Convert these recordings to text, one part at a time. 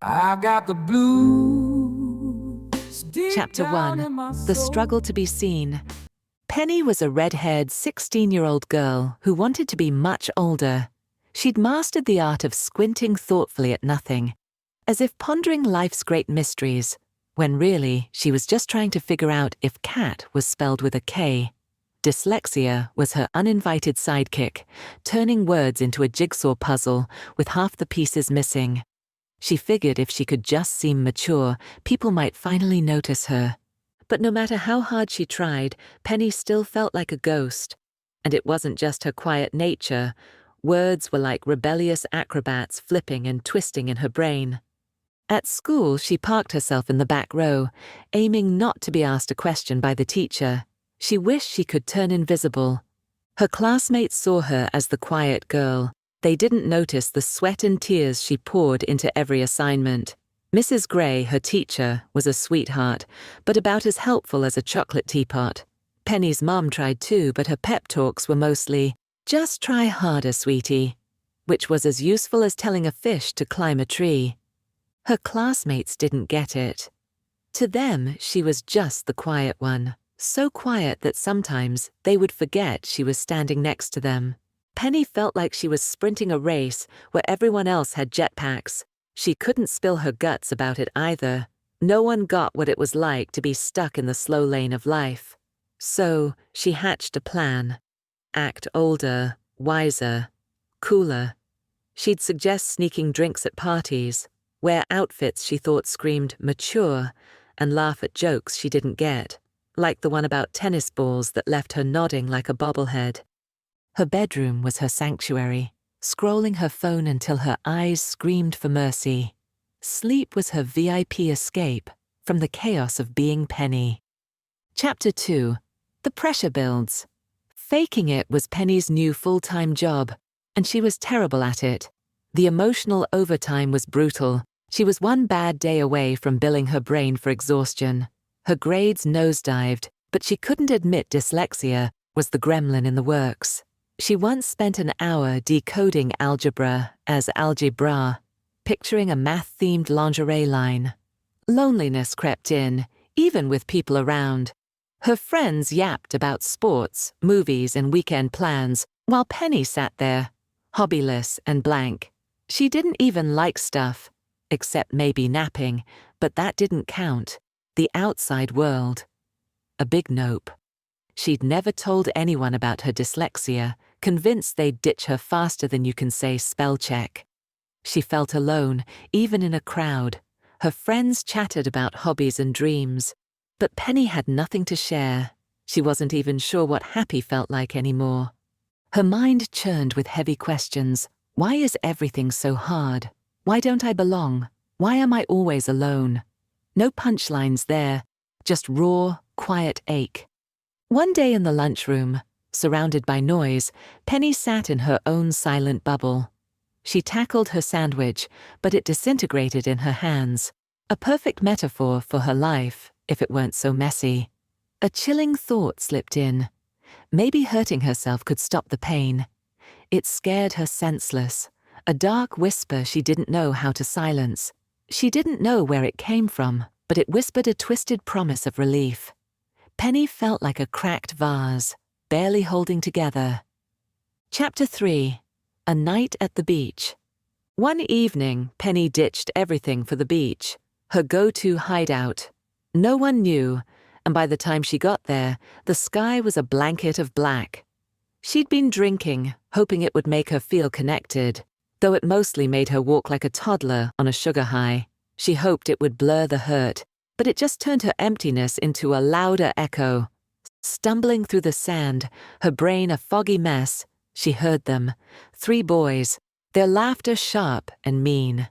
I got the blues deep Chapter down 1. in my The soul. Struggle to be Seen. Penny was a red-haired 16-year-old girl who wanted to be much older. She'd mastered the art of squinting thoughtfully at nothing, as if pondering life's great mysteries, when really she was just trying to figure out if cat was spelled with a K. Dyslexia was her uninvited sidekick, turning words into a jigsaw puzzle with half the pieces missing. She figured if she could just seem mature, people might finally notice her. But no matter how hard she tried, Penny still felt like a ghost. And it wasn't just her quiet nature. Words were like rebellious acrobats flipping and twisting in her brain. At school, she parked herself in the back row, aiming not to be asked a question by the teacher. She wished she could turn invisible. Her classmates saw her as the quiet girl. They didn't notice the sweat and tears she poured into every assignment. Mrs. Gray, her teacher, was a sweetheart, but about as helpful as a chocolate teapot. Penny's mom tried too, but her pep talks were mostly, "Just try harder, sweetie," which was as useful as telling a fish to climb a tree. Her classmates didn't get it. To them, she was just the quiet one, so quiet that sometimes they would forget she was standing next to them. Penny felt like she was sprinting a race where everyone else had jetpacks. She couldn't spill her guts about it either. No one got what it was like to be stuck in the slow lane of life. So she hatched a plan. Act older, wiser, cooler. She'd suggest sneaking drinks at parties, wear outfits she thought screamed mature, and laugh at jokes she didn't get, like the one about tennis balls that left her nodding like a bobblehead. Her bedroom was her sanctuary, scrolling her phone until her eyes screamed for mercy. Sleep was her VIP escape from the chaos of being Penny. Chapter 2. The Pressure Builds. Faking it was Penny's new full-time job, and she was terrible at it. The emotional overtime was brutal. She was one bad day away from billing her brain for exhaustion. Her grades nosedived, but she couldn't admit dyslexia was the gremlin in the works. She once spent an hour decoding algebra as algebra, picturing a math-themed lingerie line. Loneliness crept in, even with people around. Her friends yapped about sports, movies, and weekend plans, while Penny sat there, hobbyless and blank. She didn't even like stuff, except maybe napping, but that didn't count. The outside world. A big nope. She'd never told anyone about her dyslexia, convinced they'd ditch her faster than you can say spell check. She felt alone, even in a crowd. Her friends chattered about hobbies and dreams, but Penny had nothing to share. She wasn't even sure what happy felt like anymore. Her mind churned with heavy questions. Why is everything so hard? Why don't I belong? Why am I always alone? No punchlines there, just raw, quiet ache. One day in the lunchroom, surrounded by noise, Penny sat in her own silent bubble. She tackled her sandwich, but it disintegrated in her hands. A perfect metaphor for her life, if it weren't so messy. A chilling thought slipped in. Maybe hurting herself could stop the pain. It scared her senseless, a dark whisper she didn't know how to silence. She didn't know where it came from, but it whispered a twisted promise of relief. Penny felt like a cracked vase, barely holding together. Chapter 3. A Night at the Beach. One evening, Penny ditched everything for the beach, her go-to hideout. No one knew, and by the time she got there, the sky was a blanket of black. She'd been drinking, hoping it would make her feel connected, though it mostly made her walk like a toddler on a sugar high. She hoped it would blur the hurt, but it just turned her emptiness into a louder echo. Stumbling through the sand, her brain a foggy mess, she heard them. 3 boys, their laughter sharp and mean.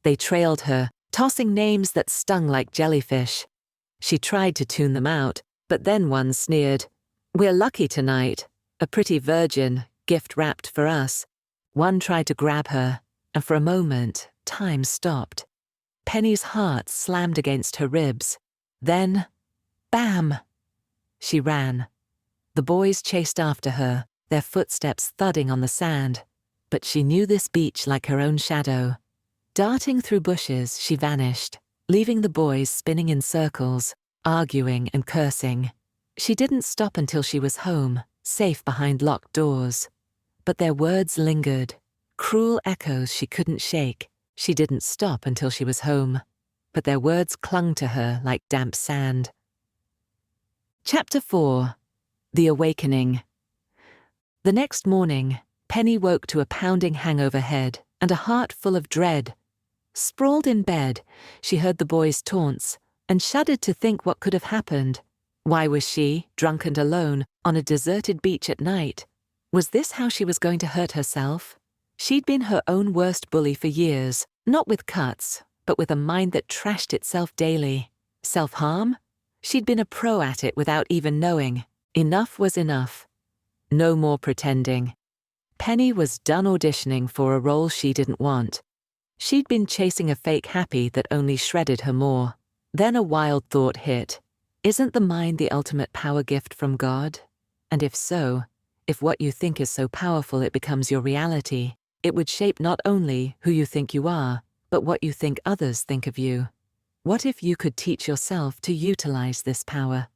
They trailed her, tossing names that stung like jellyfish. She tried to tune them out, but then one sneered, "We're lucky tonight. A pretty virgin, gift wrapped for us." One tried to grab her, and for a moment, time stopped. Penny's heart slammed against her ribs. Then, bam! She ran. The boys chased after her, their footsteps thudding on the sand. But she knew this beach like her own shadow. Darting through bushes, she vanished, leaving the boys spinning in circles, arguing and cursing. She didn't stop until she was home, safe behind locked doors. But their words lingered, cruel echoes she couldn't shake. She didn't stop until she was home, but their words clung to her like damp sand. Chapter 4. The Awakening. The next morning, Penny woke to a pounding hangover head and a heart full of dread. Sprawled in bed, she heard the boys' taunts and shuddered to think what could have happened. Why was she, drunk and alone, on a deserted beach at night? Was this how she was going to hurt herself? She'd been her own worst bully for years, not with cuts, but with a mind that trashed itself daily. Self-harm? She'd been a pro at it without even knowing. Enough was enough. No more pretending. Penny was done auditioning for a role she didn't want. She'd been chasing a fake happy that only shredded her more. Then a wild thought hit. Isn't the mind the ultimate power gift from God? And if so, if what you think is so powerful it becomes your reality, it would shape not only who you think you are, but what you think others think of you. What if you could teach yourself to utilize this power?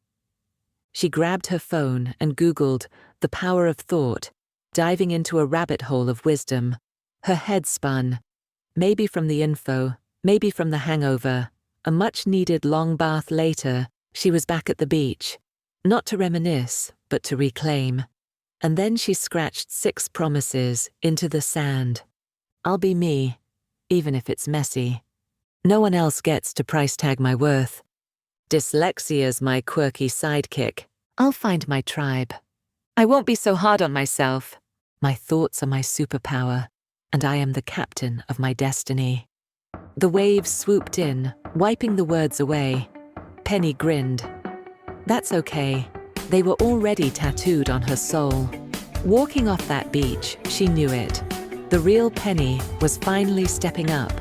She grabbed her phone and Googled the power of thought, diving into a rabbit hole of wisdom. Her head spun. Maybe from the info, maybe from the hangover. A much-needed long bath later, she was back at the beach. Not to reminisce, but to reclaim. And then she scratched 6 promises into the sand. I'll be me, even if it's messy. No one else gets to price tag my worth. Dyslexia's my quirky sidekick. I'll find my tribe. I won't be so hard on myself. My thoughts are my superpower, and I am the captain of my destiny. The waves swooped in, wiping the words away. Penny grinned. That's okay. They were already tattooed on her soul. Walking off that beach, she knew it. The real Penny was finally stepping up,